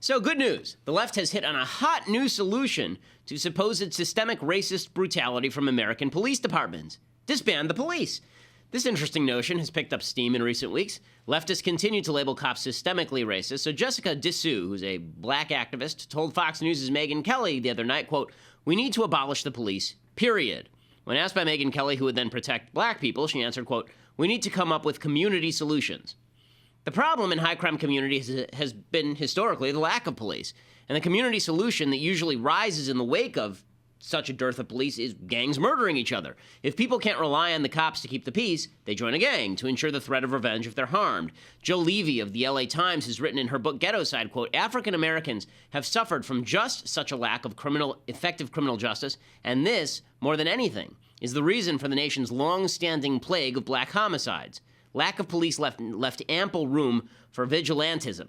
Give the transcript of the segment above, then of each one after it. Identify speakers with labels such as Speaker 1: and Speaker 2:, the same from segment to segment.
Speaker 1: So good news. The left has hit on a hot new solution to supposed systemic racist brutality from American police departments. Disband the police. This interesting notion has picked up steam in recent weeks. Leftists continue to label cops systemically racist, so Jessica Dissou, who's a black activist, told Fox News' Megyn Kelly the other night, quote, "We need to abolish the police, period." When asked by Megyn Kelly who would then protect black people, she answered, quote, "We need to come up with community solutions." The problem in high-crime communities has been historically the lack of police, and the community solution that usually rises in the wake of such a dearth of police is gangs murdering each other. If people can't rely on the cops to keep the peace, they join a gang to ensure the threat of revenge if they're harmed. Jo Levy of the LA Times has written in her book Ghetto Side, quote, "African Americans have suffered from just such a lack of effective criminal justice, and this, more than anything, is the reason for the nation's long-standing plague of black homicides. Lack of police left ample room for vigilantism.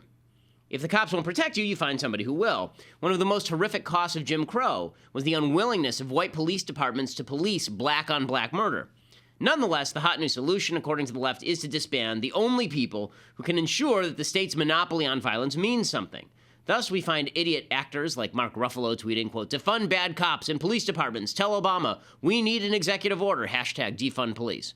Speaker 1: If the cops won't protect you, you find somebody who will. One of the most horrific costs of Jim Crow was the unwillingness of white police departments to police black-on-black murder. Nonetheless, the hot new solution, according to the left, is to disband the only people who can ensure that the state's monopoly on violence means something. Thus, we find idiot actors like Mark Ruffalo tweeting, quote, "Defund bad cops and police departments. Tell Obama, we need an executive order. Hashtag defund police."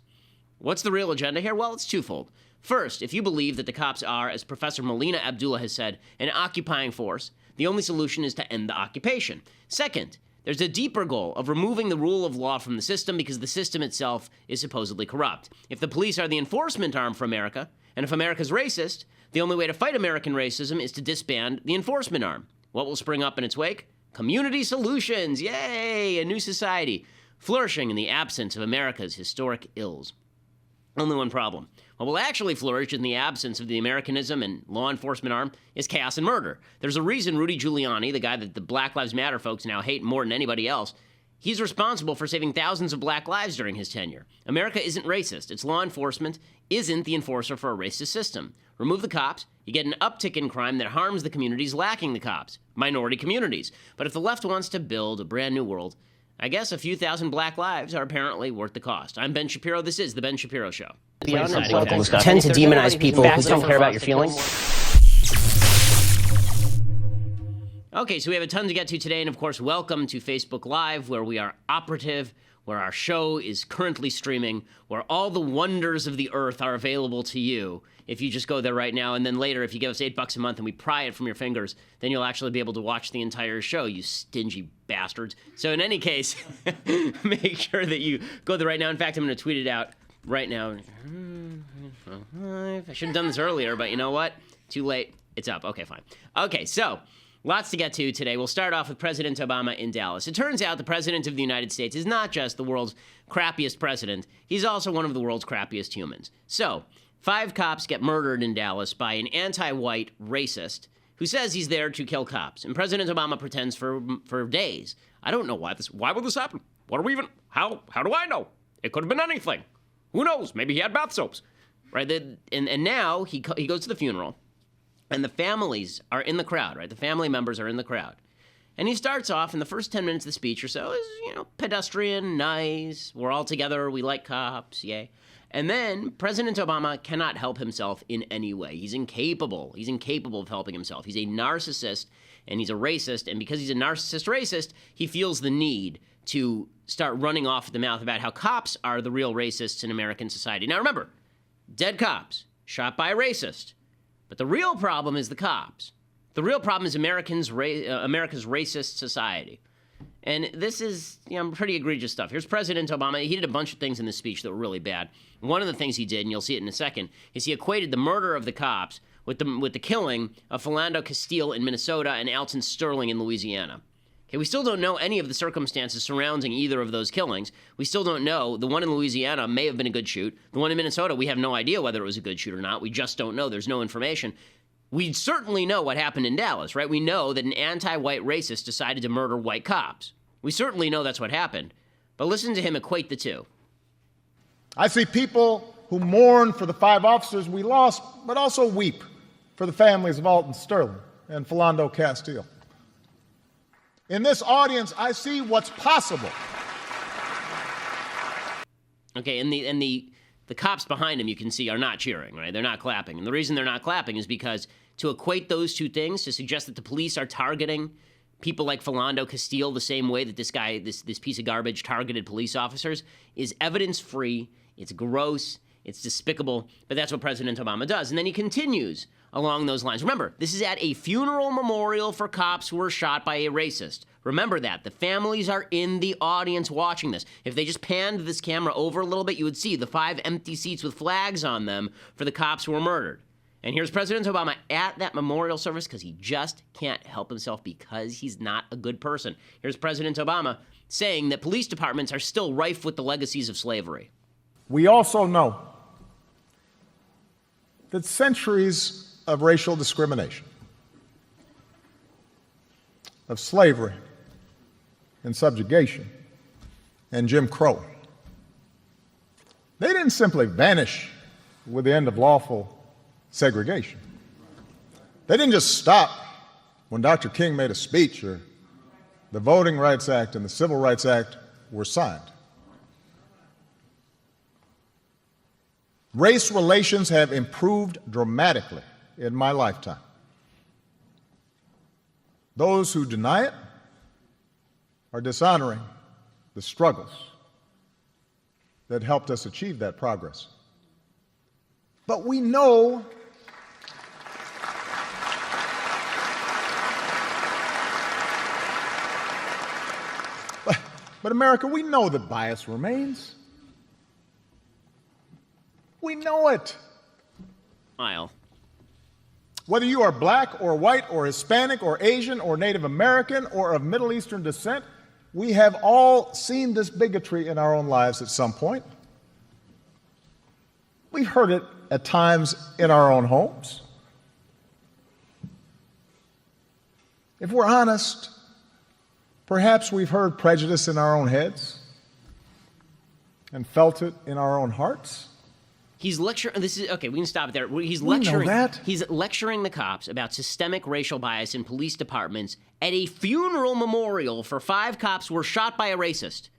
Speaker 1: What's the real agenda here? Well, it's twofold. First, if you believe that the cops are, as Professor Melina Abdullah has said, an occupying force, the only solution is to end the occupation. Second, there's a deeper goal of removing the rule of law from the system because the system itself is supposedly corrupt. If the police are the enforcement arm for America, and if America's racist, the only way to fight American racism is to disband the enforcement arm. What will spring up in its wake? Community solutions. Yay! A new society, flourishing in the absence of America's historic ills. Only one problem. What will actually flourish in the absence of the Americanism and law enforcement arm is chaos and murder. There's a reason Rudy Giuliani, the guy that the Black Lives Matter folks now hate more than anybody else, he's responsible for saving thousands of black lives during his tenure. America isn't racist. Its law enforcement isn't the enforcer for a racist system. Remove the cops, you get an uptick in crime that harms the communities lacking the cops, minority communities. But if the left wants to build a brand new world, I guess a few thousand black lives are apparently worth the cost. I'm Ben Shapiro. This is The Ben Shapiro Show.
Speaker 2: Tend to demonize people who don't care about your feelings.
Speaker 1: Okay, so we have a ton to get to today, and of course, welcome to Facebook Live, where we are operative, where our show is currently streaming, where all the wonders of the earth are available to you. If you just go there right now, and then later, if you give us $8 a month and we pry it from your fingers, then you'll actually be able to watch the entire show, you stingy bastards. So in any case, make sure that you go there right now. In fact, I'm going to tweet it out right now. I should have done this earlier, but you know what? Too late. It's up. Okay, fine. Okay, so lots to get to today. We'll start off with President Obama in Dallas. It turns out the President of the United States is not just the world's crappiest president, he's also one of the world's crappiest humans. So 5 cops get murdered in Dallas by an anti-white racist who says he's there to kill cops. And President Obama pretends for days. I don't know why would this happen? What are we even, how do I know? It could have been anything. Who knows? Maybe he had bath soaps, right? And now he goes to the funeral, and the families are in the crowd, right? The family members are in the crowd. And he starts off in the first 10 minutes of the speech or so is, pedestrian, nice, we're all together, we like cops, yay. And then President Obama cannot help himself in any way. He's incapable. He's incapable of helping himself. He's a narcissist, and he's a racist, and because he's a narcissist racist, he feels the need to start running off at the mouth about how cops are the real racists in American society. Now remember, dead cops, shot by a racist. But the real problem is the cops. The real problem is America's racist society. And this is, pretty egregious stuff. Here's President Obama. He did a bunch of things in this speech that were really bad. One of the things he did, and you'll see it in a second, is he equated the murder of the cops with the killing of Philando Castile in Minnesota and Alton Sterling in Louisiana. Okay, we still don't know any of the circumstances surrounding either of those killings. We still don't know. The one in Louisiana may have been a good shoot. The one in Minnesota, we have no idea whether it was a good shoot or not. We just don't know. There's no information. We certainly know what happened in Dallas, right? We know that an anti-white racist decided to murder white cops. We certainly know that's what happened. But listen to him equate the two.
Speaker 3: I see people who mourn for the 5 officers we lost, but also weep for the families of Alton Sterling and Philando Castile. In this audience, I see what's possible.
Speaker 1: Okay, and the cops behind him, you can see, are not cheering, right? They're not clapping. And the reason they're not clapping is because to equate those two things, to suggest that the police are targeting people like Philando Castile the same way that this guy, this piece of garbage, targeted police officers, is evidence-free. It's gross. It's despicable. But that's what President Obama does. And then he continues along those lines. Remember, this is at a funeral memorial for cops who were shot by a racist. Remember that. The families are in the audience watching this. If they just panned this camera over a little bit, you would see the 5 empty seats with flags on them for the cops who were murdered. And here's President Obama at that memorial service because he just can't help himself because he's not a good person. Here's President Obama saying that police departments are still rife with the legacies of slavery.
Speaker 3: We also know that centuries of racial discrimination, of slavery and subjugation and Jim Crow, they didn't simply vanish with the end of lawful segregation. They didn't just stop when Dr. King made a speech or the Voting Rights Act and the Civil Rights Act were signed. Race relations have improved dramatically in my lifetime. Those who deny it are dishonoring the struggles that helped us achieve that progress. But we know But America, we know that bias remains. We know it.
Speaker 1: Aisle.
Speaker 3: Whether you are black or white or Hispanic or Asian or Native American or of Middle Eastern descent, we have all seen this bigotry in our own lives at some point. We've heard it at times in our own homes. If we're honest, perhaps we've heard prejudice in our own heads and felt it in our own hearts.
Speaker 1: He's lecturing. This is okay. We can stop it there. He's lecturing.
Speaker 3: We know that.
Speaker 1: He's lecturing the cops about systemic racial bias in police departments at a funeral memorial for 5 cops who were shot by a racist.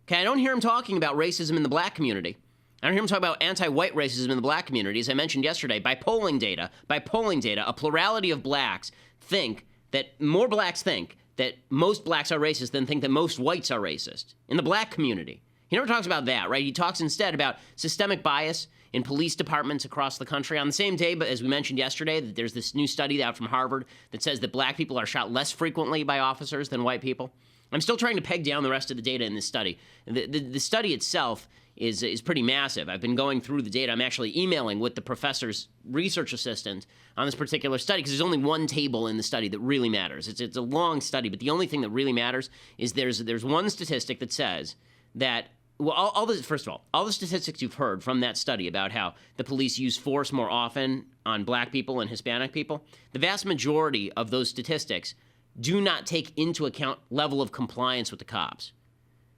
Speaker 1: Okay, I don't hear him talking about racism in the black community. I don't hear him talk about anti-white racism in the black community. As I mentioned yesterday, by polling data, a plurality of blacks think that more blacks think that most blacks are racist than think that most whites are racist in the black community. He never talks about that, right? He talks instead about systemic bias in police departments across the country. On the same day, but as we mentioned yesterday, that there's this new study out from Harvard that says that black people are shot less frequently by officers than white people. I'm still trying to peg down the rest of the data in this study. The study itself is pretty massive. I've been going through the data. I'm actually emailing with the professor's research assistant on this particular study because there's only one table in the study that really matters. It's a long study, but the only thing that really matters is there's one statistic that says that, well, first of all the statistics you've heard from that study about how the police use force more often on black people and Hispanic people, the vast majority of those statistics do not take into account level of compliance with the cops.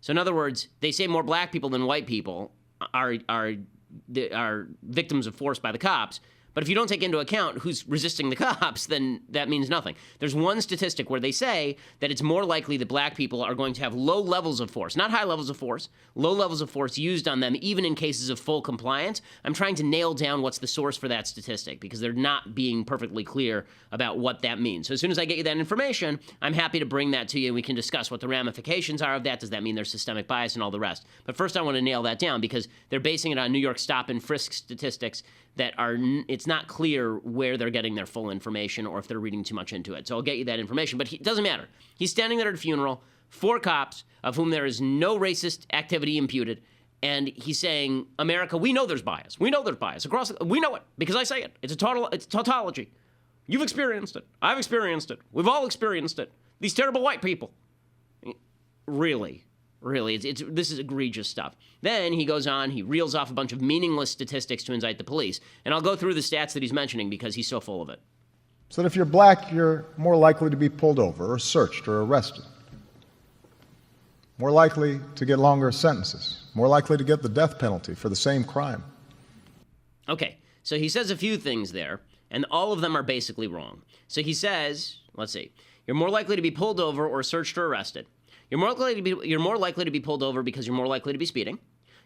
Speaker 1: So in other words, they say more black people than white people are victims of force by the cops. But if you don't take into account who's resisting the cops, then that means nothing. There's one statistic where they say that it's more likely that black people are going to have low levels of force, not high levels of force, low levels of force used on them, even in cases of full compliance. I'm trying to nail down what's the source for that statistic because they're not being perfectly clear about what that means. So as soon as I get you that information, I'm happy to bring that to you and we can discuss what the ramifications are of that. Does that mean there's systemic bias and all the rest? But first I want to nail that down because they're basing it on New York stop and frisk statistics that are, it's not clear where they're getting their full information or if they're reading too much into it. So I'll get you that information, but it doesn't matter. He's standing there at a funeral, 4 cops of whom there is no racist activity imputed, and he's saying, America, we know there's bias. We know there's bias across, we know it because I say it. It's tautology. You've experienced it. I've experienced it. We've all experienced it. These terrible white people. Really, this is egregious stuff. Then he goes on, he reels off a bunch of meaningless statistics to indict the police. And I'll go through the stats that he's mentioning because he's so full of it.
Speaker 3: So that if you're black, you're more likely to be pulled over or searched or arrested. More likely to get longer sentences. More likely to get the death penalty for the same crime.
Speaker 1: Okay, so he says a few things there, and all of them are basically wrong. So he says, let's see, you're more likely to be pulled over or searched or arrested. You're more likely to be pulled over because you're more likely to be speeding.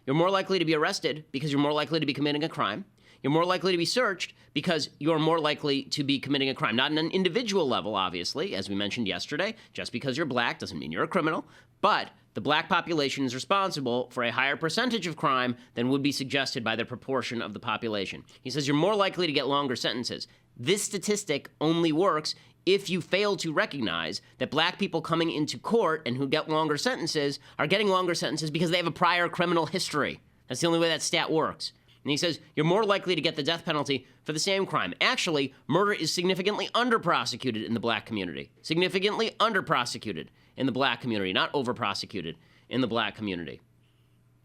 Speaker 1: You're more likely to be arrested because you're more likely to be committing a crime. You're more likely to be searched because you're more likely to be committing a crime. Not on an individual level, obviously, as we mentioned yesterday. Just because you're black doesn't mean you're a criminal. But the black population is responsible for a higher percentage of crime than would be suggested by the proportion of the population. He says you're more likely to get longer sentences. This statistic only works if you fail to recognize that black people coming into court and who get longer sentences are getting longer sentences because they have a prior criminal history. That's the only way that stat works. And he says you're more likely to get the death penalty for the same crime. Actually, murder is significantly under-prosecuted in the black community. Significantly under-prosecuted in the black community, not over-prosecuted in the black community.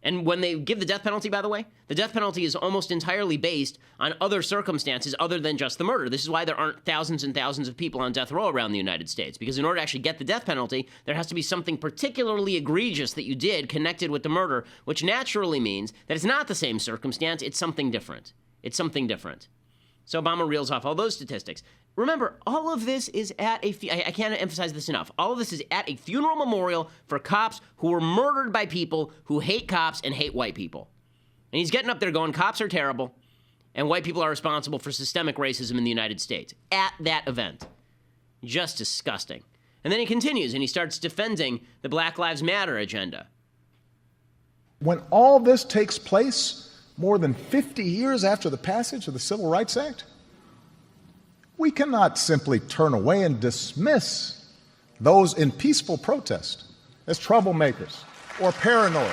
Speaker 1: And when they give the death penalty, by the way, the death penalty is almost entirely based on other circumstances other than just the murder. This is why there aren't thousands and thousands of people on death row around the United States, because in order to actually get the death penalty, there has to be something particularly egregious that you did connected with the murder, which naturally means that it's not the same circumstance, it's something different. It's something different. So Obama reels off all those statistics. Remember, all of this is at I can't emphasize this enough. All of this is at a funeral memorial for cops who were murdered by people who hate cops and hate white people. And he's getting up there going, cops are terrible, and white people are responsible for systemic racism in the United States. At that event. Just disgusting. And then he continues, and he starts defending the Black Lives Matter agenda.
Speaker 3: When all this takes place, more than 50 years after the passage of the Civil Rights Act, we cannot simply turn away and dismiss those in peaceful protest as troublemakers or paranoid.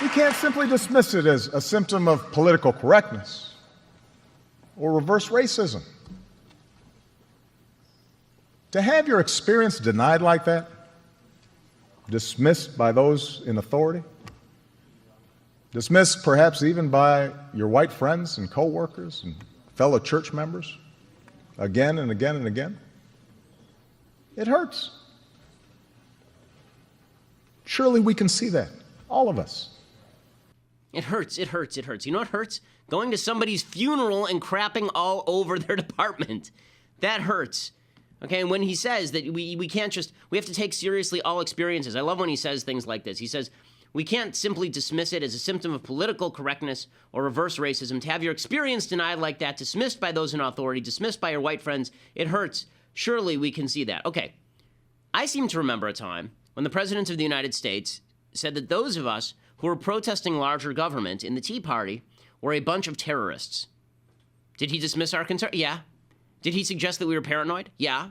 Speaker 3: We can't simply dismiss it as a symptom of political correctness or reverse racism. To have your experience denied like that, dismissed by those in authority, dismissed perhaps even by your white friends and co-workers and fellow church members, again and again and again, it hurts. Surely we can see that, all of us.
Speaker 1: It hurts, it hurts, it hurts. You know what hurts? Going to somebody's funeral and crapping all over their department. That hurts. Okay, and when he says that we can't just, we have to take seriously all experiences. I love when he says things like this. He says, we can't simply dismiss it as a symptom of political correctness or reverse racism. To have your experience denied like that, dismissed by those in authority, dismissed by your white friends, it hurts. Surely we can see that. Okay, I seem to remember a time when the President of the United States said that those of us who were protesting larger government in the Tea Party were a bunch of terrorists. Did he dismiss our concern? Yeah. Did he suggest that we were paranoid? Yeah.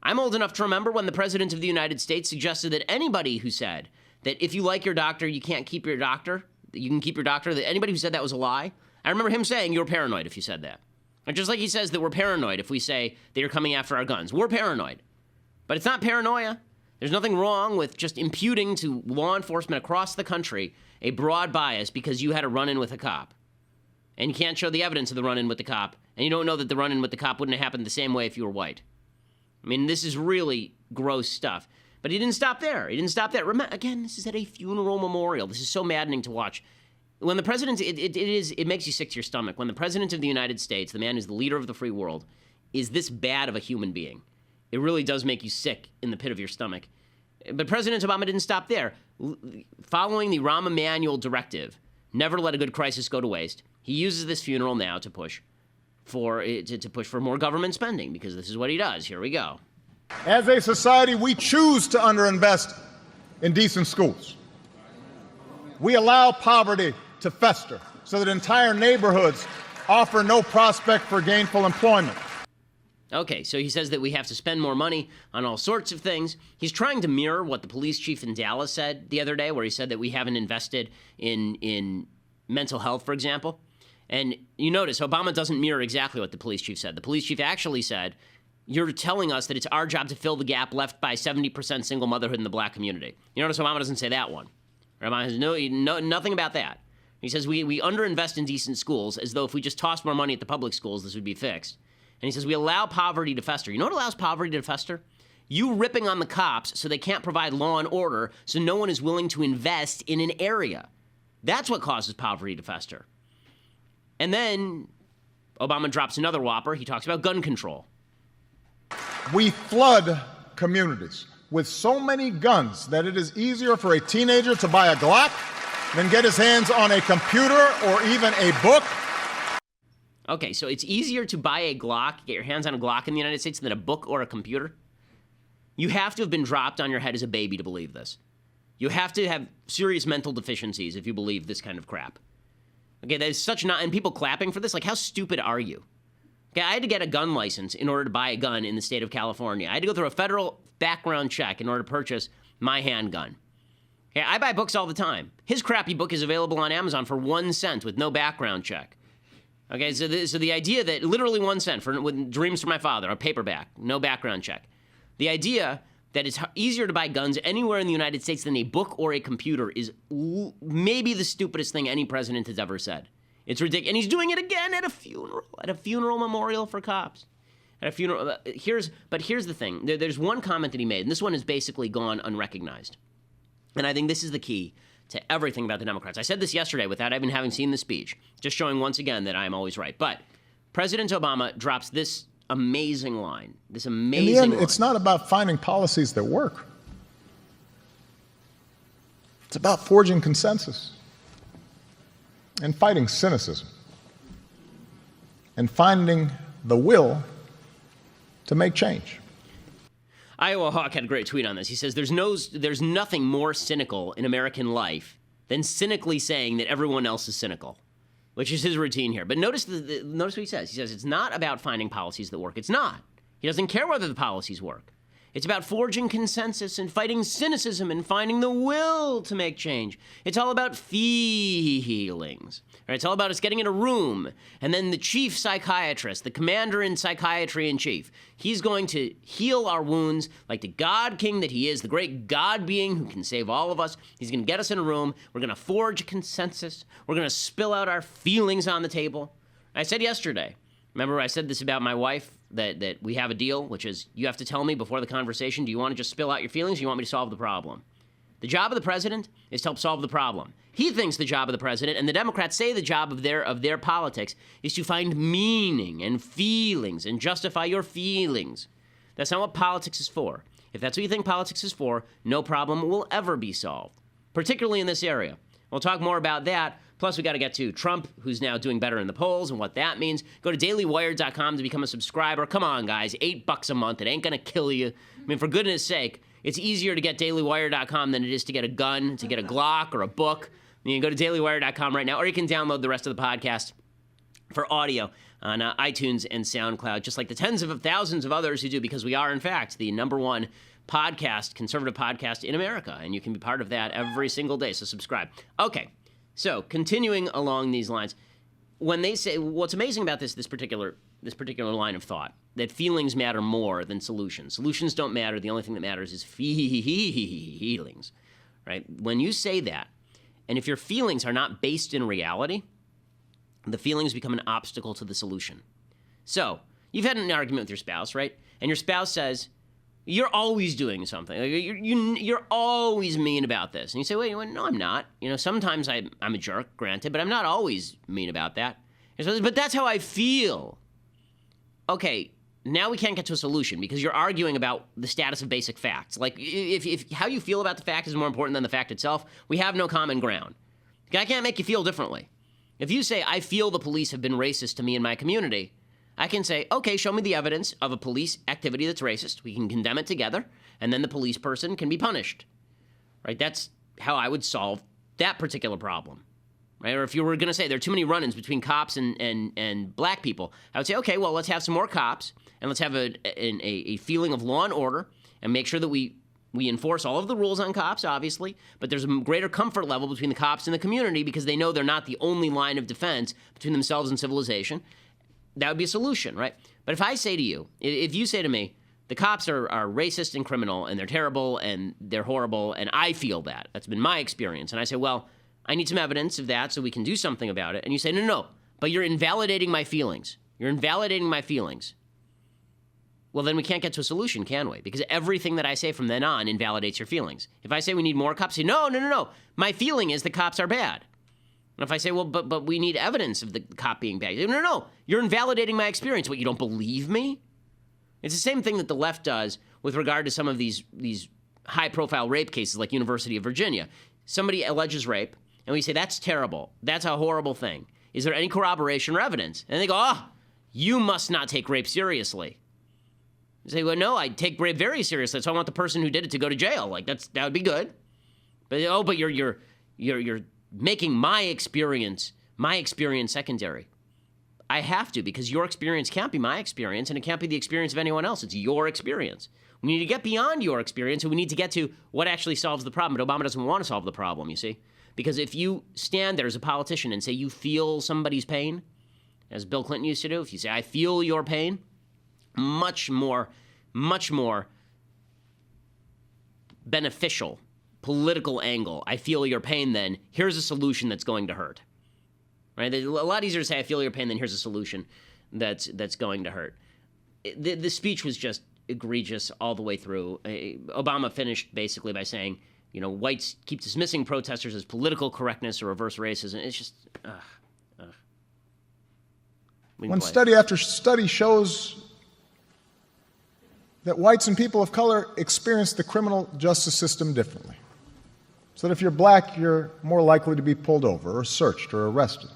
Speaker 1: I'm old enough to remember when the President of the United States suggested that anybody who said that if you like your doctor, you can't keep your doctor, that you can keep your doctor, that anybody who said that was a lie, I remember him saying you're paranoid if you said that. And just like he says that we're paranoid if we say that you're coming after our guns. We're paranoid. But it's not paranoia. There's nothing wrong with just imputing to law enforcement across the country a broad bias because you had a run-in with a cop. And you can't show the evidence of the run-in with the cop, and you don't know that the run-in with the cop wouldn't have happened the same way if you were white. I mean, this is really gross stuff. But he didn't stop there. He didn't stop there. Remember, again, this is at a funeral memorial. This is so maddening to watch. When the president, it makes you sick to your stomach. When the president of the United States, the man who's the leader of the free world, is this bad of a human being, it really does make you sick in the pit of your stomach. But President Obama didn't stop there. Following the Rahm Emanuel directive, never let a good crisis go to waste, he uses this funeral now to push for more government spending, because this is what he does. Here we go.
Speaker 3: As a society, we choose to underinvest in decent schools. We allow poverty to fester so that entire neighborhoods offer no prospect for gainful employment.
Speaker 1: Okay, so he says that we have to spend more money on all sorts of things. He's trying to mirror what the police chief in Dallas said the other day, where he said that we haven't invested in mental health, for example. And you notice Obama doesn't mirror exactly what the police chief said. The police chief actually said, you're telling us that it's our job to fill the gap left by 70% single motherhood in the black community. You notice Obama doesn't say that one. Obama has nothing about that. He says we underinvest in decent schools, as though if we just tossed more money at the public schools, this would be fixed. And he says we allow poverty to fester. You know what allows poverty to fester? You ripping on the cops so they can't provide law and order, so no one is willing to invest in an area. That's what causes poverty to fester. And then Obama drops another whopper. He talks about gun control.
Speaker 3: We flood communities with so many guns that it is easier for a teenager to buy a Glock than get his hands on a computer or even a book.
Speaker 1: Okay, so it's easier to buy a Glock, get your hands on a Glock in the United States than a book or a computer? You have to have been dropped on your head as a baby to believe this. You have to have serious mental deficiencies if you believe this kind of crap. Okay, that is such not, and people clapping for this, like, how stupid are you? Okay, I had to get a gun license in order to buy a gun in the state of California. I had to go through a federal background check in order to purchase my handgun. Okay, I buy books all the time. His crappy book is available on Amazon for 1 cent with no background check. Okay, so the idea that literally 1 cent for with Dreams from My Father, a paperback, no background check. The idea that it's easier to buy guns anywhere in the United States than a book or a computer is maybe the stupidest thing any president has ever said. It's ridiculous. And he's doing it again at a funeral memorial for cops. At a funeral. Here's the thing. There's one comment that he made, and this one has basically gone unrecognized. And I think this is the key to everything about the Democrats. I said this yesterday without even having seen the speech, just showing once again that I'm always right. But President Obama drops this amazing line. This amazing
Speaker 3: In the end,
Speaker 1: line.
Speaker 3: it's not about finding policies that work. It's about forging consensus and fighting cynicism and finding the will to make change.
Speaker 1: Iowa Hawk had a great tweet on this. He says, there's nothing more cynical in American life than cynically saying that everyone else is cynical, which is his routine here. But notice what he says. He says it's not about finding policies that work. It's not. He doesn't care whether the policies work. It's about forging consensus and fighting cynicism and finding the will to make change. It's all about feelings. Right? It's all about us getting in a room, and then the chief psychiatrist, the commander in psychiatry in chief, he's going to heal our wounds like the God King that he is, the great God being who can save all of us. He's going to get us in a room. We're going to forge a consensus. We're going to spill out our feelings on the table. I said yesterday, remember I said this about my wife, that we have a deal, which is you have to tell me before the conversation, do you want to just spill out your feelings or do you want me to solve the problem? The job of the president is to help solve the problem. He thinks the job of the president, and the Democrats say the job of their politics, is to find meaning and feelings and justify your feelings. That's not what politics is for. If that's what you think politics is for, no problem will ever be solved, particularly in this area. We'll talk more about that. Plus, we got to get to Trump, who's now doing better in the polls and what that means. Go to dailywire.com to become a subscriber. Come on, guys, $8 a month. It ain't going to kill you. I mean, for goodness sake, it's easier to get dailywire.com than it is to get a gun, to get a Glock or a book. You can go to dailywire.com right now, or you can download the rest of the podcast for audio on iTunes and SoundCloud, just like the tens of thousands of others who do, because we are, in fact, the #1 podcast, conservative podcast in America, and you can be part of that every single day, so subscribe. Okay. So, continuing along these lines, when they say, what's amazing about this particular line of thought, that feelings matter more than solutions. Solutions don't matter. The only thing that matters is feelings, right? When you say that, and if your feelings are not based in reality, the feelings become an obstacle to the solution. So, you've had an argument with your spouse, right? And your spouse says, you're always doing something. You're always mean about this. And you say, wait, no, I'm not. Sometimes I'm a jerk, granted, but I'm not always mean about that. And so, but that's how I feel. Okay, now we can't get to a solution because you're arguing about the status of basic facts. Like, if how you feel about the fact is more important than the fact itself, we have no common ground. I can't make you feel differently. If you say, I feel the police have been racist to me and my community, I can say, okay, show me the evidence of a police activity that's racist. We can condemn it together, and then the police person can be punished. Right? That's how I would solve that particular problem. Right? Or if you were going to say there are too many run-ins between cops and black people, I would say, okay, well, let's have some more cops, and let's have a feeling of law and order, and make sure that we enforce all of the rules on cops, obviously, but there's a greater comfort level between the cops and the community because they know they're not the only line of defense between themselves and civilization. That would be a solution, right? But if I say to you, if you say to me, the cops are racist and criminal, and they're terrible, and they're horrible, and I feel that. That's been my experience. And I say, well, I need some evidence of that so we can do something about it. And you say, no, but you're invalidating my feelings. You're invalidating my feelings. Well, then we can't get to a solution, can we? Because everything that I say from then on invalidates your feelings. If I say we need more cops, you say, no. My feeling is the cops are bad. And if I say, well, but we need evidence of the cop being bad, you say, no, you're invalidating my experience. What, you don't believe me? It's the same thing that the left does with regard to some of these high-profile rape cases like University of Virginia. Somebody alleges rape, and we say, that's terrible. That's a horrible thing. Is there any corroboration or evidence? And they go, oh, you must not take rape seriously. You say, well, no, I take rape very seriously, so I want the person who did it to go to jail. Like, that would be good. But, but you're making my experience secondary. I have to, because your experience can't be my experience, and it can't be the experience of anyone else. It's your experience. We need to get beyond your experience, and we need to get to what actually solves the problem. But Obama doesn't want to solve the problem, you see? Because if you stand there as a politician and say you feel somebody's pain, as Bill Clinton used to do, if you say, I feel your pain, much more beneficial political angle, I feel your pain, then here's a solution that's going to hurt. Right? A lot easier to say, I feel your pain, than here's a solution that's going to hurt. The speech was just egregious all the way through. Obama finished basically by saying, you know, whites keep dismissing protesters as political correctness or reverse racism. It's just,
Speaker 3: When study after study shows that whites and people of color experience the criminal justice system differently. So that if you're black, you're more likely to be pulled over or searched or arrested.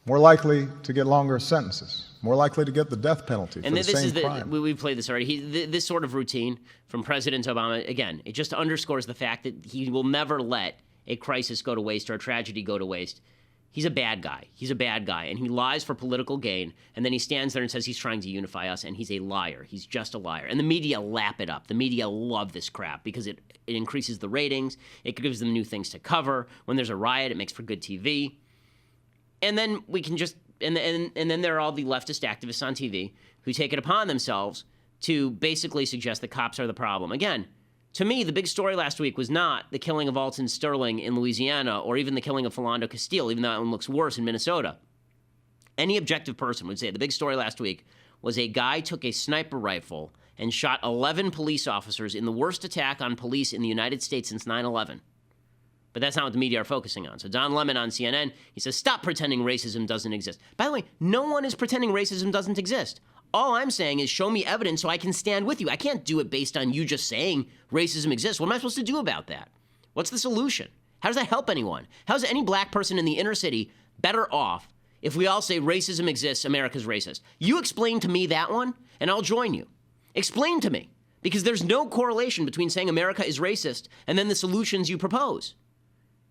Speaker 3: More likely to get longer sentences. More likely to get the death penalty for the same crime.
Speaker 1: We've played this already. This sort of routine from President Obama, again, it just underscores the fact that he will never let a crisis go to waste or a tragedy go to waste. He's a bad guy. He's a bad guy, and he lies for political gain, and then he stands there and says he's trying to unify us, and he's a liar. He's just a liar. And the media lap it up. The media love this crap because it increases the ratings. It gives them new things to cover. When there's a riot, it makes for good TV. And then we can just, and then there are all the leftist activists on TV who take it upon themselves to basically suggest that cops are the problem. Again, to me, the big story last week was not the killing of Alton Sterling in Louisiana or even the killing of Philando Castile, even though that one looks worse in Minnesota. Any objective person would say the big story last week was a guy took a sniper rifle and shot 11 police officers in the worst attack on police in the United States since 9/11. But that's not what the media are focusing on. So Don Lemon on CNN, he says, stop pretending racism doesn't exist. By the way, no one is pretending racism doesn't exist. All I'm saying is show me evidence so I can stand with you. I can't do it based on you just saying racism exists. What am I supposed to do about that? What's the solution? How does that help anyone? How is any black person in the inner city better off if we all say racism exists, America's racist? You explain to me that one, and I'll join you. Explain to me. Because there's no correlation between saying America is racist and then the solutions you propose.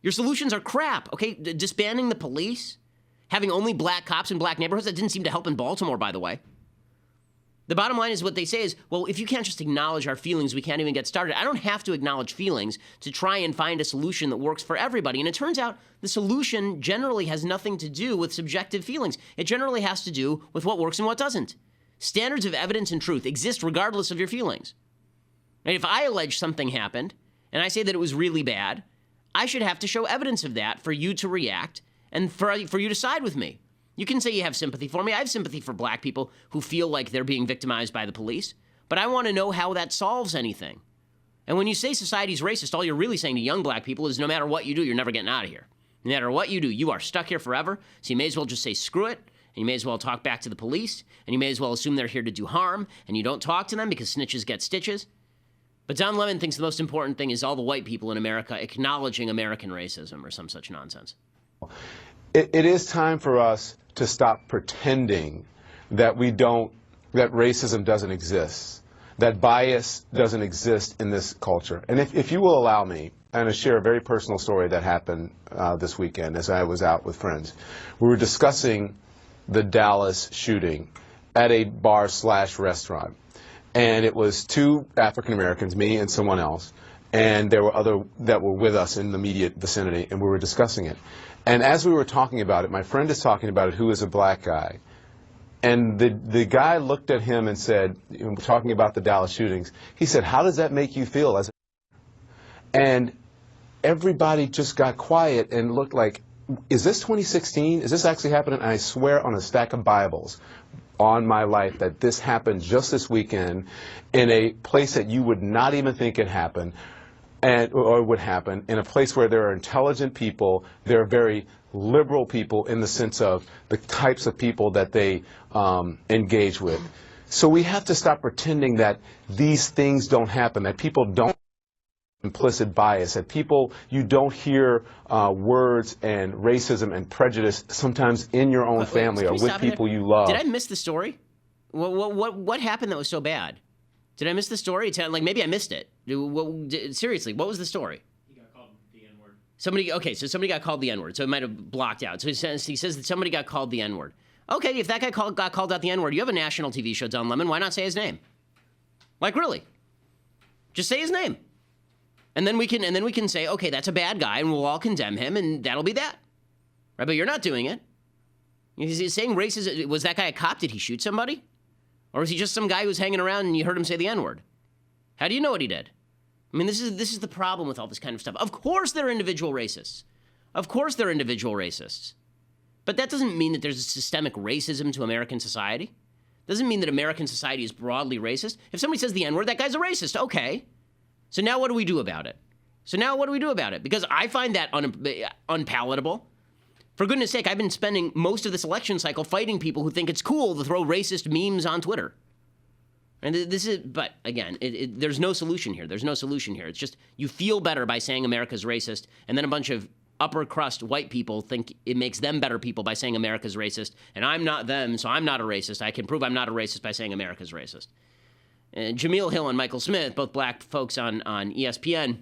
Speaker 1: Your solutions are crap, okay? Disbanding the police, having only black cops in black neighborhoods, that didn't seem to help in Baltimore, by the way. The bottom line is what they say is, well, if you can't just acknowledge our feelings, we can't even get started. I don't have to acknowledge feelings to try and find a solution that works for everybody. And it turns out the solution generally has nothing to do with subjective feelings. It generally has to do with what works and what doesn't. Standards of evidence and truth exist regardless of your feelings. And if I allege something happened, and I say that it was really bad, I should have to show evidence of that for you to react and for you to side with me. You can say you have sympathy for me. I have sympathy for black people who feel like they're being victimized by the police, but I want to know how that solves anything. And when you say society's racist, all you're really saying to young black people is no matter what you do, you're never getting out of here. No matter what you do, you are stuck here forever, so you may as well just say screw it, and you may as well talk back to the police, and you may as well assume they're here to do harm, and you don't talk to them because snitches get stitches. But Don Lemon thinks the most important thing is all the white people in America acknowledging American racism or some such nonsense.
Speaker 4: It is time for us to stop pretending that that racism doesn't exist, that bias doesn't exist in this culture. And if you will allow me, I'm going to share a very personal story that happened this weekend as I was out with friends. We were discussing the Dallas shooting at a bar/restaurant. And it was two African Americans, me and someone else, and there were other that were with us in the immediate vicinity, and we were discussing it. And as we were talking about it, my friend is talking about it, who is a black guy. And the guy looked at him and said, talking about the Dallas shootings, he said, how does that make you feel? And everybody just got quiet and looked like, is this 2016? Is this actually happening? And I swear on a stack of Bibles on my life that this happened just this weekend in a place that you would not even think it happened or would happen, in a place where there are intelligent people, there are very liberal people in the sense of the types of people that they engage with. So we have to stop pretending that these things don't happen, that people don't implicit bias, that you don't hear words and racism and prejudice sometimes in your own family or with people you love.
Speaker 1: Did I miss the story? What happened that was so bad? Did I miss the story? Like, maybe I missed it. Seriously, what was the story?
Speaker 5: He got called the N-word.
Speaker 1: Somebody got called the N-word, so it might have blocked out. So he says that somebody got called the N-word. Okay, if that guy got called out the N-word, you have a national TV show, Don Lemon. Why not say his name? Like, really? Just say his name. And then we can say, okay, that's a bad guy, and we'll all condemn him, and that'll be that. Right? But you're not doing it. He's saying racism. Was that guy a cop? Did he shoot somebody? Or was he just some guy who was hanging around and you heard him say the N-word? How do you know what he did? I mean, this is the problem with all this kind of stuff. Of course they're individual racists. Of course they're individual racists. But that doesn't mean that there's a systemic racism to American society. Doesn't mean that American society is broadly racist. If somebody says the N-word, that guy's a racist. Okay. So now what do we do about it? Because I find that unpalatable. For goodness sake, I've been spending most of this election cycle fighting people who think it's cool to throw racist memes on Twitter. And but again, there's no solution here. There's no solution here. It's just you feel better by saying America's racist, and then a bunch of upper crust white people think it makes them better people by saying America's racist, and I'm not them, so I'm not a racist. I can prove I'm not a racist by saying America's racist. And Jameel Hill and Michael Smith, both black folks on ESPN,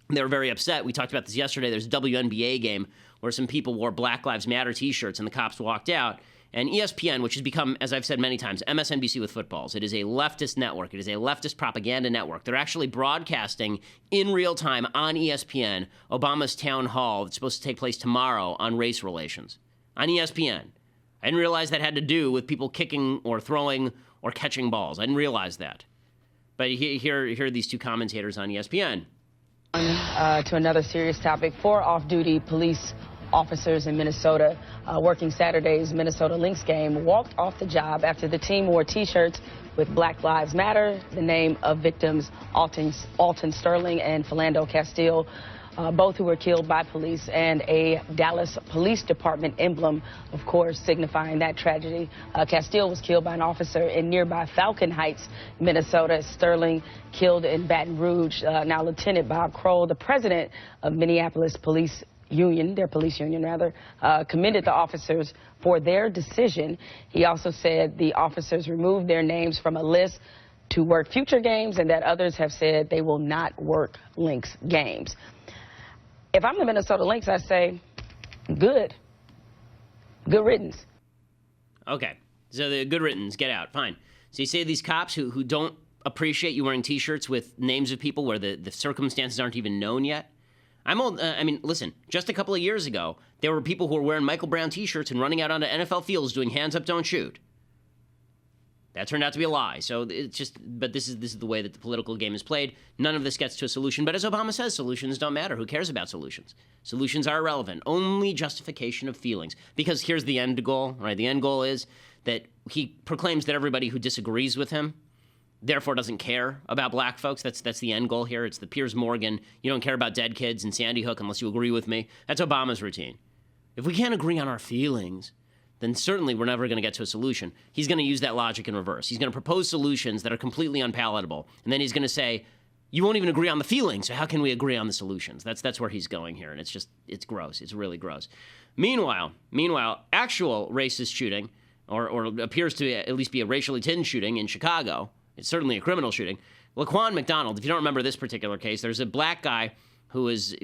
Speaker 1: they were very upset. We talked about this yesterday. There's a WNBA game where some people wore Black Lives Matter t-shirts and the cops walked out. And ESPN, which has become, as I've said many times, MSNBC with footballs. It is a leftist network. It is a leftist propaganda network. They're actually broadcasting in real time on ESPN Obama's town hall that's supposed to take place tomorrow on race relations on ESPN. I didn't realize that had to do with people kicking or throwing or catching balls. I didn't realize that. But here are these two commentators on ESPN.
Speaker 6: To another serious topic. 4 off-duty police officers in Minnesota working Saturday's Minnesota Lynx game walked off the job after the team wore T-shirts with Black Lives Matter, the name of victims Alton Sterling and Philando Castile, both who were killed by police, and a Dallas Police Department emblem, of course, signifying that tragedy. Castile was killed by an officer in nearby Falcon Heights, Minnesota. Sterling killed in Baton Rouge. Now, Lieutenant Bob Kroll, the president of Minneapolis Police Union, their police union rather, commended the officers for their decision. He also said the officers removed their names from a list to work future games, and that others have said they will not work Lynx games. If I'm the Minnesota Lynx, I say, good riddance.
Speaker 1: Okay, so the good riddance, get out, fine. So you say these cops who don't appreciate you wearing T-shirts with names of people where the circumstances aren't even known yet? I mean, listen, just a couple of years ago, there were people who were wearing Michael Brown T-shirts and running out onto NFL fields doing hands up, don't shoot. That turned out to be a lie. So it's just, but this is the way that the political game is played. None of this gets to a solution. But as Obama says, solutions don't matter. Who cares about solutions? Solutions are irrelevant. Only justification of feelings. Because here's the end goal, right? The end goal is that he proclaims that everybody who disagrees with him therefore doesn't care about black folks. That's the end goal here. It's the Piers Morgan, you don't care about dead kids and Sandy Hook unless you agree with me. That's Obama's routine. If we can't agree on our feelings, then certainly we're never going to get to a solution. He's going to use that logic in reverse. He's going to propose solutions that are completely unpalatable. And then he's going to say, you won't even agree on the feelings, so how can we agree on the solutions? That's where he's going here, and it's gross. It's really gross. Meanwhile, actual racist shooting, or appears to at least be a racially tinged shooting in Chicago, it's certainly a criminal shooting. Laquan McDonald, if you don't remember this particular case, there's a black guy who was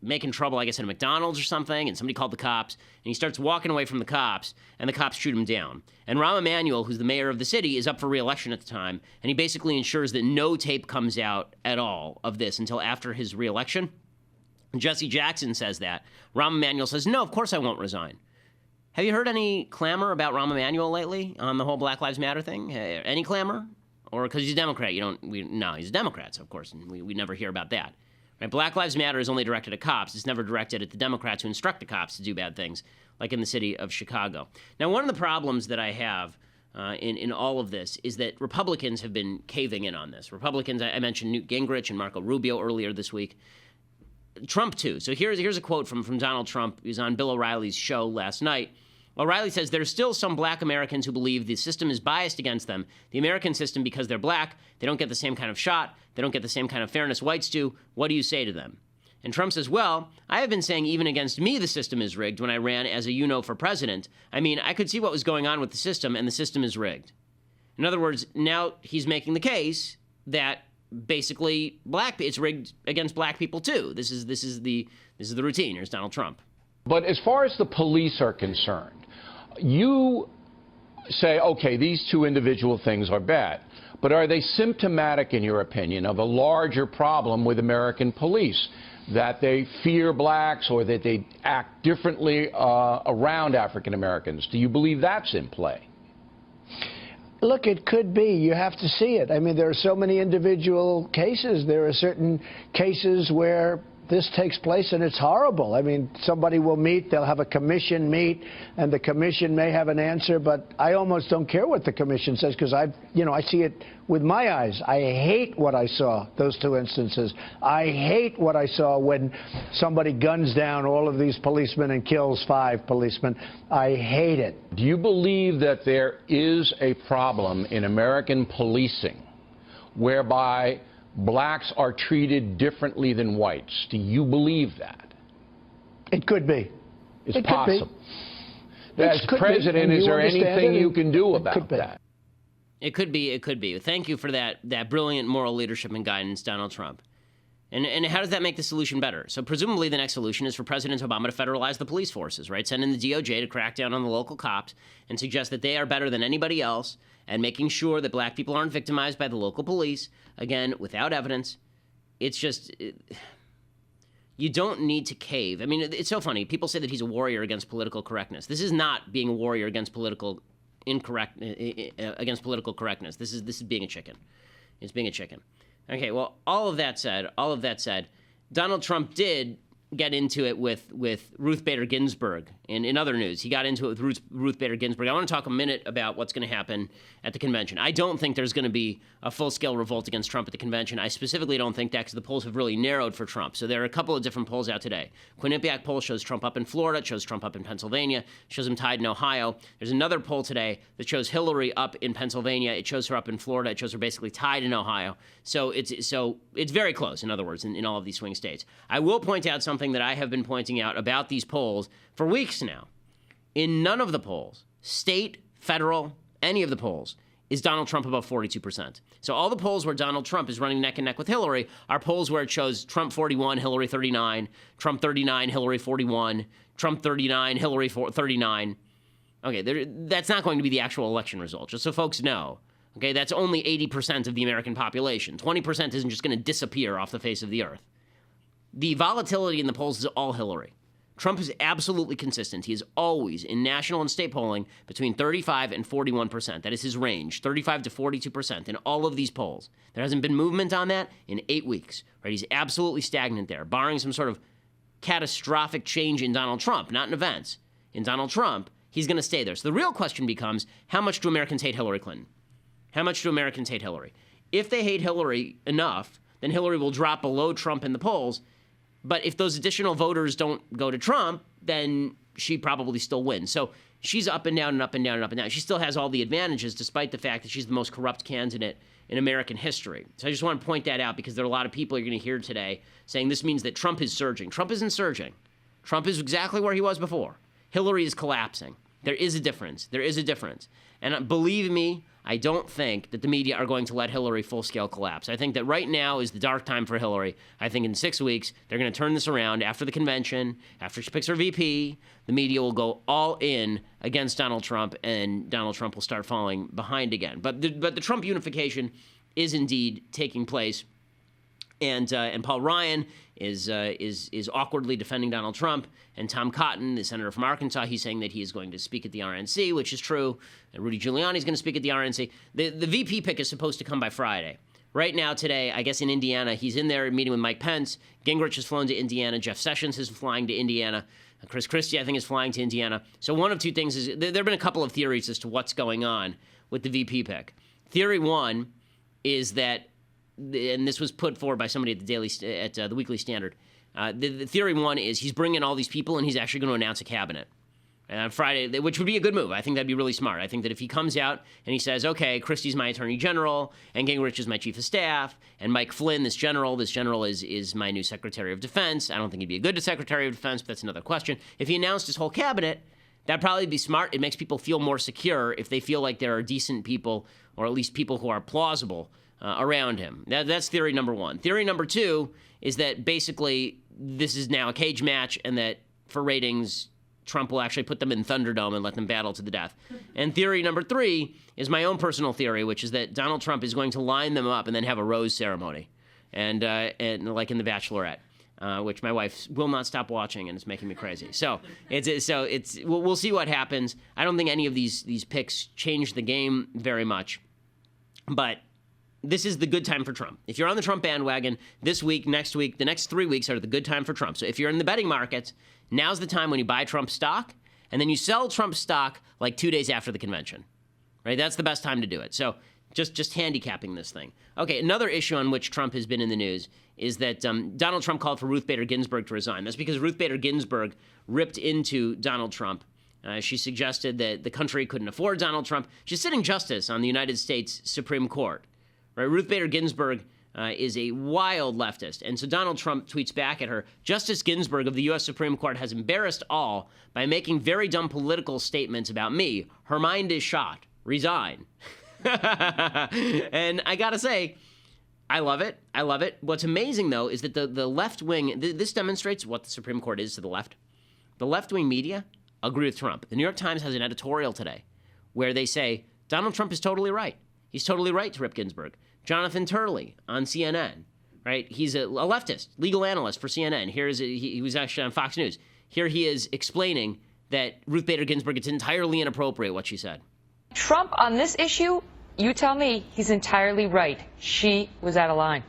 Speaker 1: making trouble, I guess, at a McDonald's or something, and somebody called the cops, and he starts walking away from the cops, and the cops shoot him down. And Rahm Emanuel, who's the mayor of the city, is up for re-election at the time, and he basically ensures that no tape comes out at all of this until after his re-election. Jesse Jackson says that. Rahm Emanuel says, no, of course I won't resign. Have you heard any clamor about Rahm Emanuel lately on the whole Black Lives Matter thing? Any clamor? Or because he's a Democrat, no, he's a Democrat, so of course, and we never hear about that. Right? Black Lives Matter is only directed at cops. It's never directed at the Democrats who instruct the cops to do bad things, like in the city of Chicago. Now, one of the problems that I have in all of this is that Republicans have been caving in on this. Republicans, I mentioned Newt Gingrich and Marco Rubio earlier this week. Trump, too. So here's a quote from Donald Trump. He was on Bill O'Reilly's show last night, O'Reilly says there are still some black Americans who believe the system is biased against them. The American system, because they're black, they don't get the same kind of shot. They don't get the same kind of fairness whites do. What do you say to them? And Trump says, well, I have been saying even against me the system is rigged when I ran as a you-know for president. I mean, I could see what was going on with the system, and the system is rigged. In other words, now he's making the case that basically it's rigged against black people too. This is the routine. Here's Donald Trump.
Speaker 5: But as far as the police are concerned, you say, okay, these two individual things are bad, but are they symptomatic, in your opinion, of a larger problem with American police, that they fear blacks or that they act differently around African Americans? Do you believe that's in play?
Speaker 7: Look, it could be. You have to see it. I mean, there are so many individual cases. There are certain cases where this takes place, and it's horrible. I mean, somebody will meet, they'll have a commission meet, and the commission may have an answer, but I almost don't care what the commission says because I see it with my eyes. I hate what I saw, those two instances. I hate what I saw when somebody guns down all of these policemen and kills 5 policemen. I hate it.
Speaker 5: Do you believe that there is a problem in American policing whereby blacks are treated differently than whites? Do you believe that?
Speaker 7: It could be.
Speaker 5: It's possible. As president, is there anything you can do about that?
Speaker 1: It could be. It could be. Thank you for that brilliant moral leadership and guidance, Donald Trump. And how does that make the solution better? So presumably the next solution is for President Obama to federalize the police forces, right? Send in the DOJ to crack down on the local cops and suggest that they are better than anybody else and making sure that black people aren't victimized by the local police, again, without evidence. It's just, you don't need to cave. I mean, it's so funny. People say that he's a warrior against political correctness. This is not being a warrior against political correctness. This is being a chicken. It's being a chicken. Okay, well, all of that said, Donald Trump did get into it with Ruth Bader Ginsburg. In other news, he got into it with Ruth Bader Ginsburg. I want to talk a minute about what's going to happen at the convention. I don't think there's going to be a full-scale revolt against Trump at the convention. I specifically don't think that because the polls have really narrowed for Trump. So there are a couple of different polls out today. Quinnipiac poll shows Trump up in Florida, it shows Trump up in Pennsylvania, shows him tied in Ohio. There's another poll today that shows Hillary up in Pennsylvania, it shows her up in Florida, it shows her basically tied in Ohio. So it's very close, in other words, in all of these swing states. I will point out something that I have been pointing out about these polls for weeks now. In none of the polls, state, federal, any of the polls, is Donald Trump above 42%. So all the polls where Donald Trump is running neck and neck with Hillary are polls where it shows Trump 41, Hillary 39, Trump 39, Hillary 41, Trump 39, Hillary 39. Okay, that's not going to be the actual election result, just so folks know. Okay, that's only 80% of the American population. 20% isn't just going to disappear off the face of the earth. The volatility in the polls is all Hillary. Trump is absolutely consistent. He is always, in national and state polling, between 35 and 41%. That is his range, 35 to 42% in all of these polls. There hasn't been movement on that in 8 weeks. Right? He's absolutely stagnant there, barring some sort of catastrophic change in Donald Trump, not in events. In Donald Trump, he's going to stay there. So the real question becomes, how much do Americans hate Hillary Clinton? How much do Americans hate Hillary? If they hate Hillary enough, then Hillary will drop below Trump in the polls. But if those additional voters don't go to Trump, then she probably still wins. So she's up and down and up and down and up and down. She still has all the advantages, despite the fact that she's the most corrupt candidate in American history. So I just want to point that out because there are a lot of people you're going to hear today saying this means that Trump is surging. Trump isn't surging. Trump is exactly where he was before. Hillary is collapsing. There is a difference. There is a difference. And believe me, I don't think that the media are going to let Hillary full-scale collapse. I think that right now is the dark time for Hillary. I think in 6 weeks, they're going to turn this around after the convention, after she picks her VP. The media will go all in against Donald Trump, and Donald Trump will start falling behind again. But the Trump unification is indeed taking place. And Paul Ryan is awkwardly defending Donald Trump. And Tom Cotton, the senator from Arkansas, he's saying that he is going to speak at the RNC, which is true. And Rudy Giuliani is going to speak at the RNC. The VP pick is supposed to come by Friday. Right now, today, I guess in Indiana, he's in there meeting with Mike Pence. Gingrich has flown to Indiana. Jeff Sessions is flying to Indiana. Chris Christie, I think, is flying to Indiana. So one of two things is there have been a couple of theories as to what's going on with the VP pick. Theory one is that, and this was put forward by somebody at the Weekly Standard. The theory one is he's bringing all these people and he's actually going to announce a cabinet. on Friday, which would be a good move. I think that'd be really smart. I think that if he comes out and he says, okay, Christie's my attorney general, and Gingrich is my chief of staff, and Mike Flynn, this general is my new secretary of defense. I don't think he'd be a good secretary of defense, but that's another question. If he announced his whole cabinet, that'd probably be smart. It makes people feel more secure if they feel like there are decent people, or at least people who are plausible around him. That's theory number one. Theory number two is that basically this is now a cage match, and that for ratings, Trump will actually put them in Thunderdome and let them battle to the death. And theory number three is my own personal theory, which is that Donald Trump is going to line them up and then have a rose ceremony, and like in The Bachelorette, which my wife will not stop watching, and it's making me crazy. So we'll see what happens. I don't think any of these picks change the game very much, but this is the good time for Trump. If you're on the Trump bandwagon this week, next week, the next 3 weeks are the good time for Trump. So if you're in the betting markets, now's the time when you buy Trump stock, and then you sell Trump stock like 2 days after the convention, right? That's the best time to do it. So just handicapping this thing. Okay, another issue on which Trump has been in the news is that Donald Trump called for Ruth Bader Ginsburg to resign. That's because Ruth Bader Ginsburg ripped into Donald Trump. She suggested that the country couldn't afford Donald Trump. She's sitting justice on the United States Supreme Court. Right? Ruth Bader Ginsburg is a wild leftist. And so Donald Trump tweets back at her, Justice Ginsburg of the U.S. Supreme Court has embarrassed all by making very dumb political statements about me. Her mind is shot. Resign. And I got to say, I love it. I love it. What's amazing, though, is that the left wing, this demonstrates what the Supreme Court is to the left. The left-wing media agree with Trump. The New York Times has an editorial today where they say, Donald Trump is totally right. He's totally right to rip Ginsburg. Jonathan Turley on CNN, right? He's a leftist, legal analyst for CNN. He was actually on Fox News. Here he is explaining that Ruth Bader Ginsburg, it's entirely inappropriate what she said.
Speaker 8: Trump on this issue, you tell me, he's entirely right. She was out of line.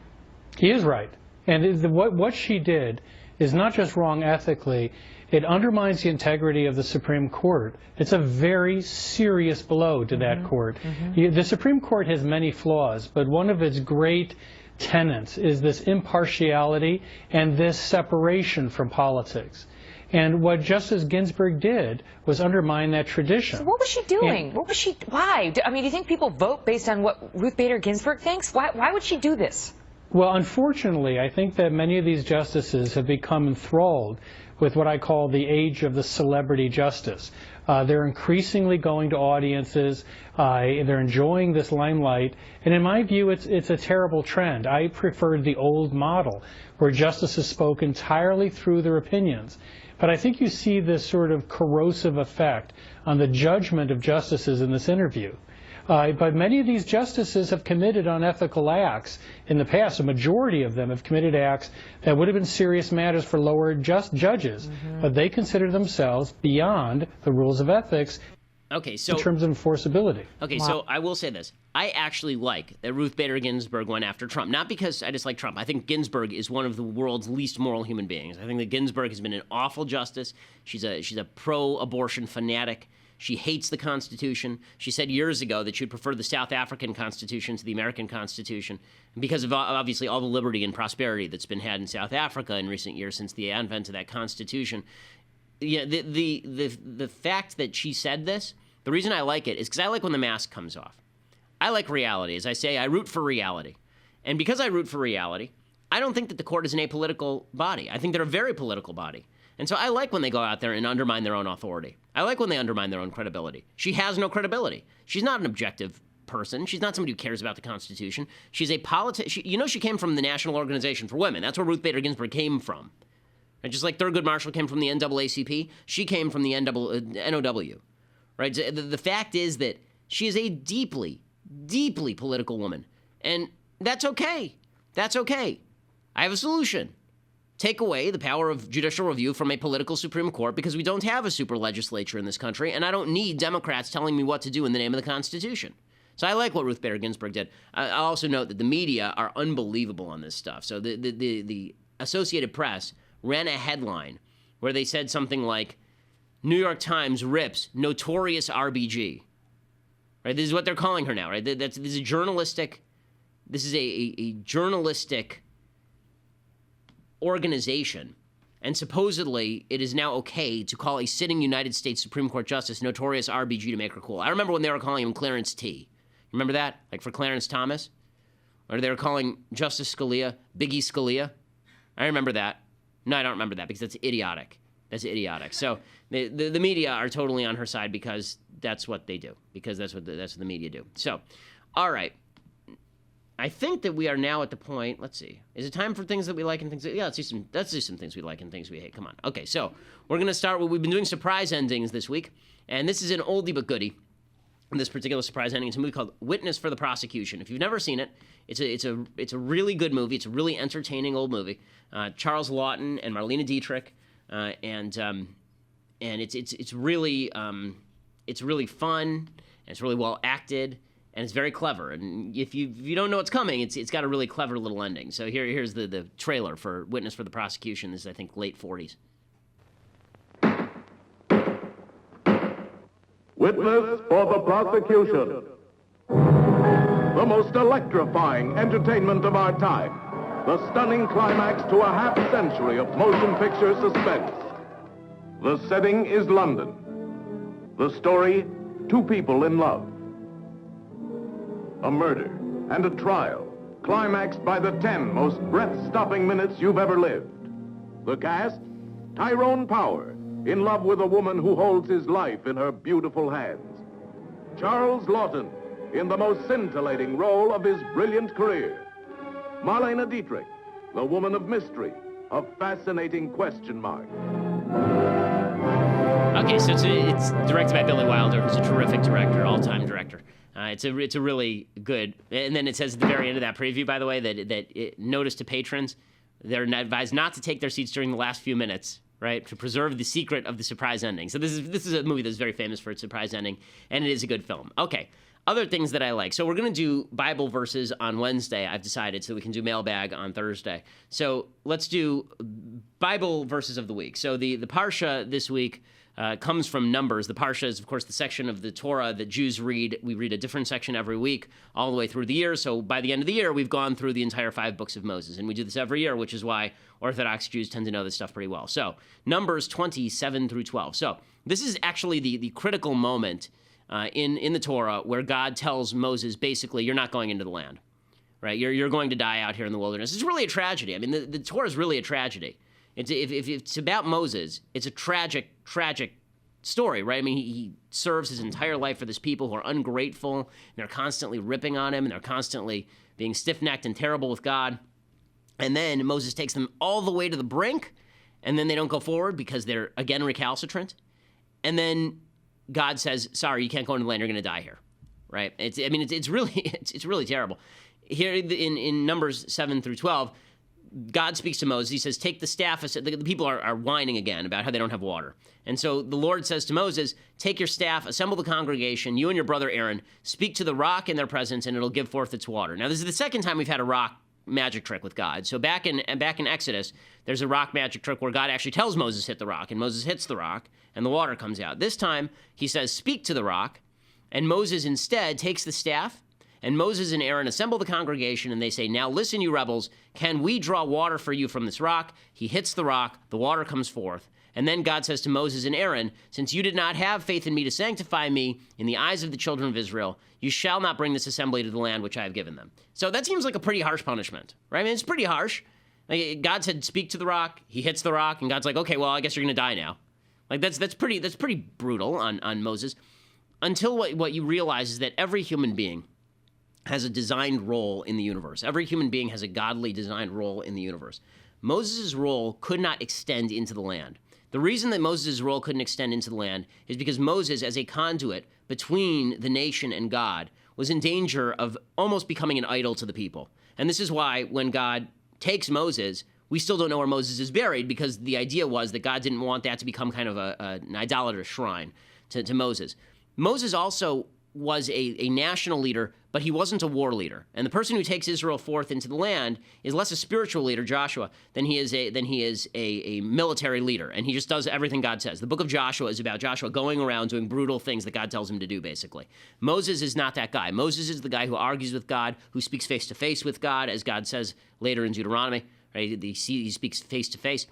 Speaker 9: He is right. And what she did is not just wrong ethically, it undermines the integrity of the Supreme Court. It's a very serious blow to that court. The Supreme Court has many flaws, but one of its great tenets is this impartiality and this separation from politics. And what Justice Ginsburg did was undermine that tradition.
Speaker 8: So what was she doing? Why? I mean, do you think people vote based on what Ruth Bader Ginsburg thinks? Why would she do this?
Speaker 9: Well, unfortunately, I think that many of these justices have become enthralled with what I call the age of the celebrity justice. They're increasingly going to audiences. They're enjoying this limelight. And in my view, it's a terrible trend. I preferred the old model where justices spoke entirely through their opinions. But I think you see this sort of corrosive effect on the judgment of justices in this interview. But many of these justices have committed unethical acts in the past. A majority of them have committed acts that would have been serious matters for lower judges. But they consider themselves beyond the rules of ethics in terms of enforceability.
Speaker 1: Okay, so I will say this. I actually like that Ruth Bader Ginsburg went after Trump. Not because I dislike Trump. I think Ginsburg is one of the world's least moral human beings. I think that Ginsburg has been an awful justice. She's a pro-abortion fanatic. She hates the Constitution. She said years ago that she would prefer the South African Constitution to the American Constitution because of obviously all the liberty and prosperity that's been had in South Africa in recent years since the advent of that Constitution. Yeah, the fact that she said this, the reason I like it is because I like when the mask comes off. I like reality. As I say, I root for reality. And because I root for reality, I don't think that the court is an apolitical body. I think they're a very political body. And so I like when they go out there and undermine their own authority. I like when they undermine their own credibility. She has no credibility. She's not an objective person. She's not somebody who cares about the Constitution. She's a politician. You know, she came from the National Organization for Women. That's where Ruth Bader Ginsburg came from. And just like Thurgood Marshall came from the NAACP, she came from the NOW. Right? The fact is that she is a deeply, deeply political woman. And that's okay. That's okay. I have a solution. Take away the power of judicial review from a political Supreme Court because we don't have a super legislature in this country, and I don't need Democrats telling me what to do in the name of the Constitution. So I like what Ruth Bader Ginsburg did. I'll also note that the media are unbelievable on this stuff. So the Associated Press ran a headline where they said something like, New York Times rips notorious RBG. Right? This is what they're calling her now, right? This is a journalistic organization, And supposedly, it is now okay to call a sitting United States Supreme Court Justice Notorious RBG to make her cool. I remember when they were calling him Clarence T. Remember that? Like for Clarence Thomas? Or they were calling Justice Scalia Biggie Scalia? I remember that. No, I don't remember that because that's idiotic. That's idiotic. So the media are totally on her side because that's what they do. Because that's what the media do. So, all right. I think that we are now at the point. Let's see. Is it time for things that we like and things that... Yeah, let's do some things we like and things we hate. Come on. Okay, so we're going to start with... We've been doing surprise endings this week. And this is an oldie but goodie. This particular surprise ending is a movie called Witness for the Prosecution. If you've never seen it, it's a really good movie. It's a really entertaining old movie. Charles Lawton and Marlene Dietrich, and it's really fun, and it's really well acted, and it's very clever. And if you don't know what's coming, it's got a really clever little ending. So here's the trailer for Witness for the Prosecution. This is, I think, late 40s.
Speaker 10: Witness for the Prosecution. The most electrifying entertainment of our time. The stunning climax to a half-century of motion picture suspense. The setting is London. The story, two people in love. A murder and a trial, climaxed by the 10 most breath-stopping minutes you've ever lived. The cast, Tyrone Power, in love with a woman who holds his life in her beautiful hands. Charles Lawton, in the most scintillating role of his brilliant career. Marlene Dietrich, the woman of mystery, a fascinating question mark.
Speaker 1: Okay, so it's directed by Billy Wilder, who's a terrific director, all-time director. It's a really good, and then it says at the very end of that preview, by the way, that notice to patrons, they're advised not to take their seats during the last few minutes, right, to preserve the secret of the surprise ending. So this is a movie that's very famous for its surprise ending, and it is a good film. Okay, other things that I like. So we're going to do Bible verses on Wednesday, I've decided, so we can do mailbag on Thursday. So let's do Bible verses of the week. So the Parsha this week comes from Numbers. The Parsha is, of course, the section of the Torah that Jews read. We read a different section every week all the way through the year. So by the end of the year, we've gone through the entire 5 books of Moses. And we do this every year, which is why Orthodox Jews tend to know this stuff pretty well. So Numbers 27 through 12. So this is actually the critical moment in the Torah where God tells Moses, basically, you're not going into the land, right? You're going to die out here in the wilderness. It's really a tragedy. I mean, the Torah is really a tragedy. If it's about Moses, it's a tragic story, right? I mean, he serves his entire life for this people who are ungrateful, and they're constantly ripping on him, and they're constantly being stiff-necked and terrible with God. And then Moses takes them all the way to the brink, and then they don't go forward because they're, again, recalcitrant. And then God says, sorry, you can't go into the land, you're going to die here, right? It's really terrible. Here in Numbers 7 through 12, God speaks to Moses. He says, take the staff. The people are whining again about how they don't have water. And so the Lord says to Moses, take your staff, assemble the congregation, you and your brother Aaron, speak to the rock in their presence, and it'll give forth its water. Now, this is the second time we've had a rock magic trick with God. So back in Exodus, there's a rock magic trick where God actually tells Moses hit the rock, and Moses hits the rock, and the water comes out. This time, he says, speak to the rock, and Moses instead takes the staff, and Moses and Aaron assemble the congregation, and they say, now listen, you rebels, can we draw water for you from this rock? He hits the rock, the water comes forth. And then God says to Moses and Aaron, since you did not have faith in me to sanctify me in the eyes of the children of Israel, you shall not bring this assembly to the land which I have given them. So that seems like a pretty harsh punishment, right? I mean, it's pretty harsh. Like, God said, speak to the rock. He hits the rock, and God's like, okay, well, I guess you're going to die now. Like, that's pretty brutal on Moses. Until what you realize is that every human being has a designed role in the universe. Every human being has a godly designed role in the universe. Moses' role could not extend into the land. The reason that Moses' role couldn't extend into the land is because Moses, as a conduit between the nation and God, was in danger of almost becoming an idol to the people. And this is why when God takes Moses, we still don't know where Moses is buried, because the idea was that God didn't want that to become kind of an idolatrous shrine to Moses. Moses also was a national leader, but he wasn't a war leader. And the person who takes Israel forth into the land is less a spiritual leader, Joshua, than he is a military leader. And he just does everything God says. The book of Joshua is about Joshua going around doing brutal things that God tells him to do, basically. Moses is not that guy. Moses is the guy who argues with God, who speaks face-to-face with God, as God says later in Deuteronomy. Right? He speaks face-to-face.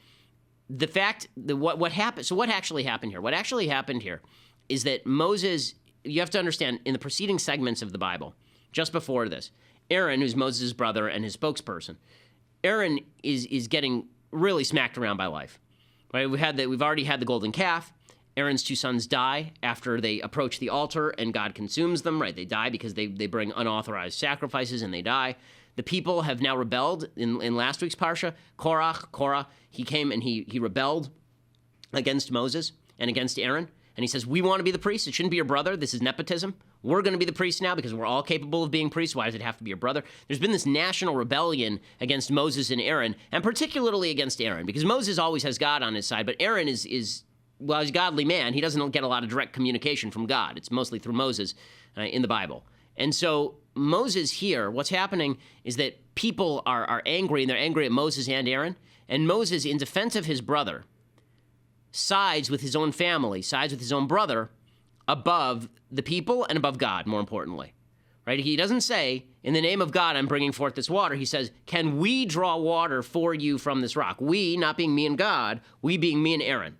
Speaker 1: the fact that what happened. So what actually happened here? What actually happened here is that Moses. You have to understand in the preceding segments of the Bible, just before this, Aaron, who's Moses' brother and his spokesperson, Aaron is getting really smacked around by life. Right? We've already had the golden calf. Aaron's two sons die after they approach the altar and God consumes them, right? They die because they bring unauthorized sacrifices and they die. The people have now rebelled in last week's Parsha. Korah, he came and he rebelled against Moses and against Aaron. And he says, we want to be the priests. It shouldn't be your brother. This is nepotism. We're going to be the priests now because we're all capable of being priests. Why does it have to be your brother? There's been this national rebellion against Moses and Aaron, and particularly against Aaron, because Moses always has God on his side, but Aaron is well, he's a godly man. He doesn't get a lot of direct communication from God. It's mostly through Moses in the Bible. And so Moses here, what's happening is that people are angry, and they're angry at Moses and Aaron. And Moses, in defense of his brother, sides with his own family, sides with his own brother above the people and above God, more importantly. Right? He doesn't say, in the name of God, I'm bringing forth this water. He says, can we draw water for you from this rock? We, not being me and God, we being me and Aaron.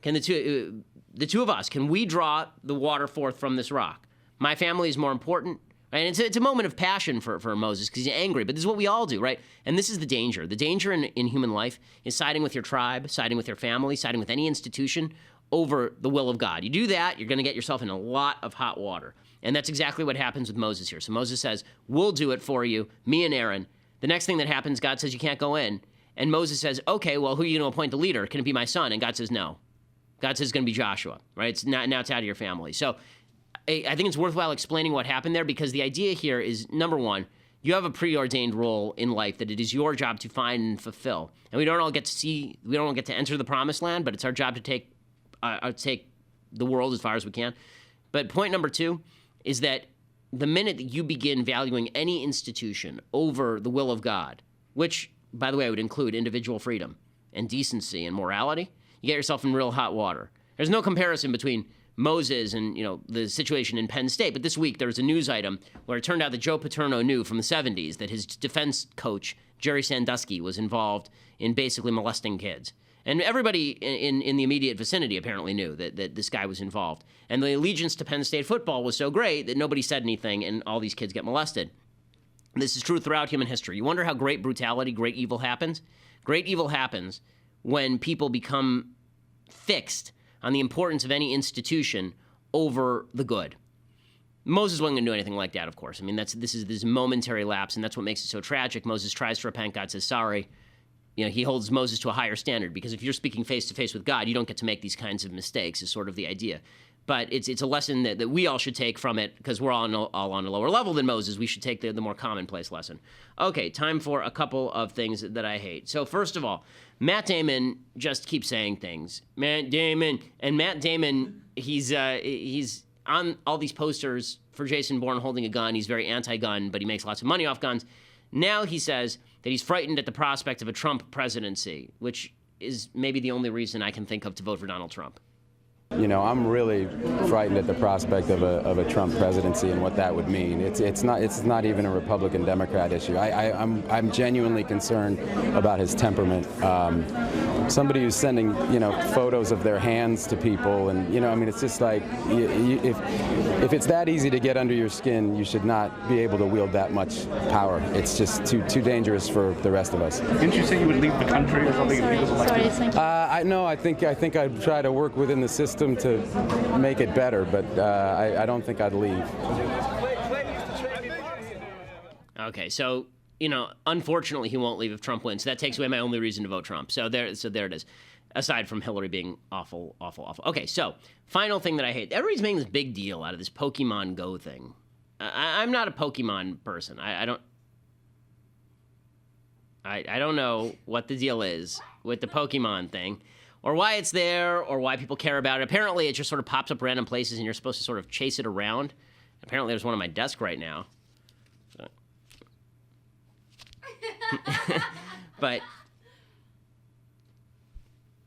Speaker 1: Can the two of us, can we draw the water forth from this rock? My family is more important. Right? And it's a moment of passion for Moses because he's angry, but this is what we all do, right? And this is the danger. The danger in human life is siding with your tribe, siding with your family, siding with any institution over the will of God. You do that, you're going to get yourself in a lot of hot water. And that's exactly what happens with Moses here. So Moses says, we'll do it for you, me and Aaron. The next thing that happens, God says you can't go in. And Moses says, okay, well, who are you going to appoint the leader? Can it be my son? And God says, no. God says it's going to be Joshua, right? It's not, now it's out of your family. So I think it's worthwhile explaining what happened there because the idea here is, number one, you have a preordained role in life that it is your job to find and fulfill. And we don't all get to enter the promised land, but it's our job to take the world as far as we can. But point number two is that the minute that you begin valuing any institution over the will of God, which, by the way, would include individual freedom and decency and morality, you get yourself in real hot water. There's no comparison between Moses and, the situation in Penn State. But this week there was a news item where it turned out that Joe Paterno knew from the 70s that his defense coach, Jerry Sandusky, was involved in basically molesting kids. And everybody in the immediate vicinity apparently knew that this guy was involved. And the allegiance to Penn State football was so great that nobody said anything and all these kids get molested. This is true throughout human history. You wonder how great brutality, great evil happens? Great evil happens when people become fixed on the importance of any institution over the good. Moses wasn't going to do anything like that, of course. I mean, this is this momentary lapse, and that's what makes it so tragic. Moses tries to repent. God says sorry. He holds Moses to a higher standard because if you're speaking face to face with God, you don't get to make these kinds of mistakes. Is sort of the idea. But it's a lesson that we all should take from it because we're all on a lower level than Moses. We should take the more commonplace lesson. Okay, time for a couple of things that I hate. So first of all, Matt Damon just keeps saying things. Matt Damon. And Matt Damon, he's on all these posters for Jason Bourne holding a gun. He's very anti-gun, but he makes lots of money off guns. Now he says that he's frightened at the prospect of a Trump presidency, which is maybe the only reason I can think of to vote for Donald Trump.
Speaker 11: I'm really frightened at the prospect of a Trump presidency and what that would mean. It's not even a Republican-Democrat issue. I'm genuinely concerned about his temperament. Somebody who's sending photos of their hands to people, and it's just like if it's that easy to get under your skin, you should not be able to wield that much power. It's just too dangerous for the rest of us.
Speaker 12: Didn't you say you would leave the country or something if he was elected?
Speaker 11: I think I'd try to work within the system to make it better, but I don't think I'd leave.
Speaker 1: Okay, so unfortunately, he won't leave if Trump wins. So that takes away my only reason to vote Trump. So there it is. Aside from Hillary being awful, awful, awful. Okay, so final thing that I hate. Everybody's making this big deal out of this Pokemon Go thing. I'm not a Pokemon person. I don't know what the deal is with the Pokemon thing, or why it's there, or why people care about it. Apparently, it just sort of pops up random places, and you're supposed to sort of chase it around. Apparently, there's one on my desk right now. So.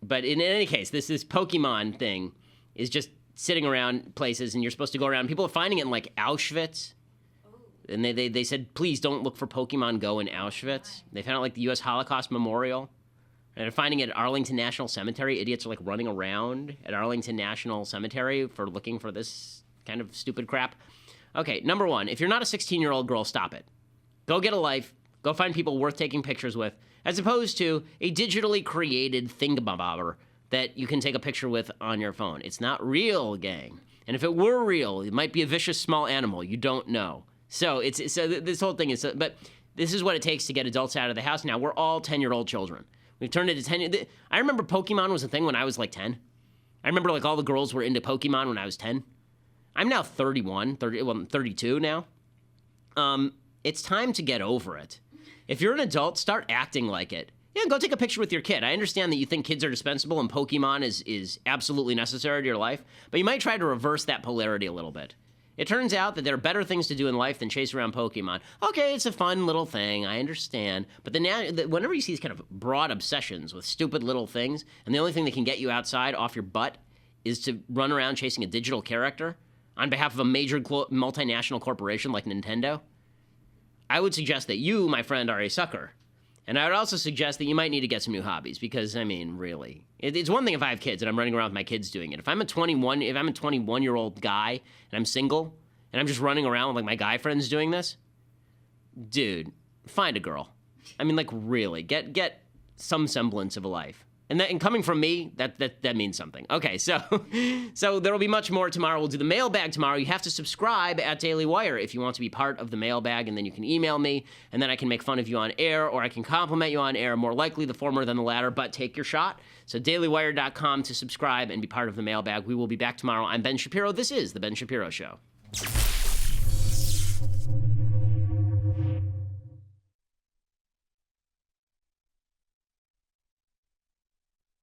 Speaker 1: But in any case, this Pokemon thing is just sitting around places, and you're supposed to go around. People are finding it in, like, Auschwitz. And they said, please don't look for Pokemon Go in Auschwitz. They found it, like, the U.S. Holocaust Memorial. And they're finding it at Arlington National Cemetery. Idiots are like running around at Arlington National Cemetery for looking for this kind of stupid crap. Okay, number one, if you're not a 16-year-old girl, stop it. Go get a life. Go find people worth taking pictures with, as opposed to a digitally created thingamabobber that you can take a picture with on your phone. It's not real, gang. And if it were real, it might be a vicious small animal. You don't know. So this whole thing is, but this is what it takes to get adults out of the house. Now, we're all 10-year-old children. We've turned into 10. I remember Pokemon was a thing when I was like 10. I remember like all the girls were into Pokemon when I was 10. I'm now I'm 32 now. It's time to get over it. If you're an adult, start acting like it. Yeah, go take a picture with your kid. I understand that you think kids are dispensable and Pokemon is absolutely necessary to your life, but you might try to reverse that polarity a little bit. It turns out that there are better things to do in life than chase around Pokemon. Okay, it's a fun little thing, I understand, but whenever you see these kind of broad obsessions with stupid little things, and the only thing that can get you outside off your butt is to run around chasing a digital character on behalf of a major multinational corporation like Nintendo, I would suggest that you, my friend, are a sucker. And I would also suggest that you might need to get some new hobbies because, I mean, really. It's one thing if I have kids and I'm running around with my kids doing it. If I'm a 21-year-old guy and I'm single and I'm just running around with like my guy friends doing this, dude, find a girl. I mean, like, really, get some semblance of a life. And coming from me, that means something. Okay, so there'll be much more tomorrow. We'll do the mailbag tomorrow. You have to subscribe at Daily Wire if you want to be part of the mailbag, and then you can email me, and then I can make fun of you on air, or I can compliment you on air. More likely the former than the latter, but take your shot. So dailywire.com to subscribe and be part of the mailbag. We will be back tomorrow. I'm Ben Shapiro. This is The Ben Shapiro Show.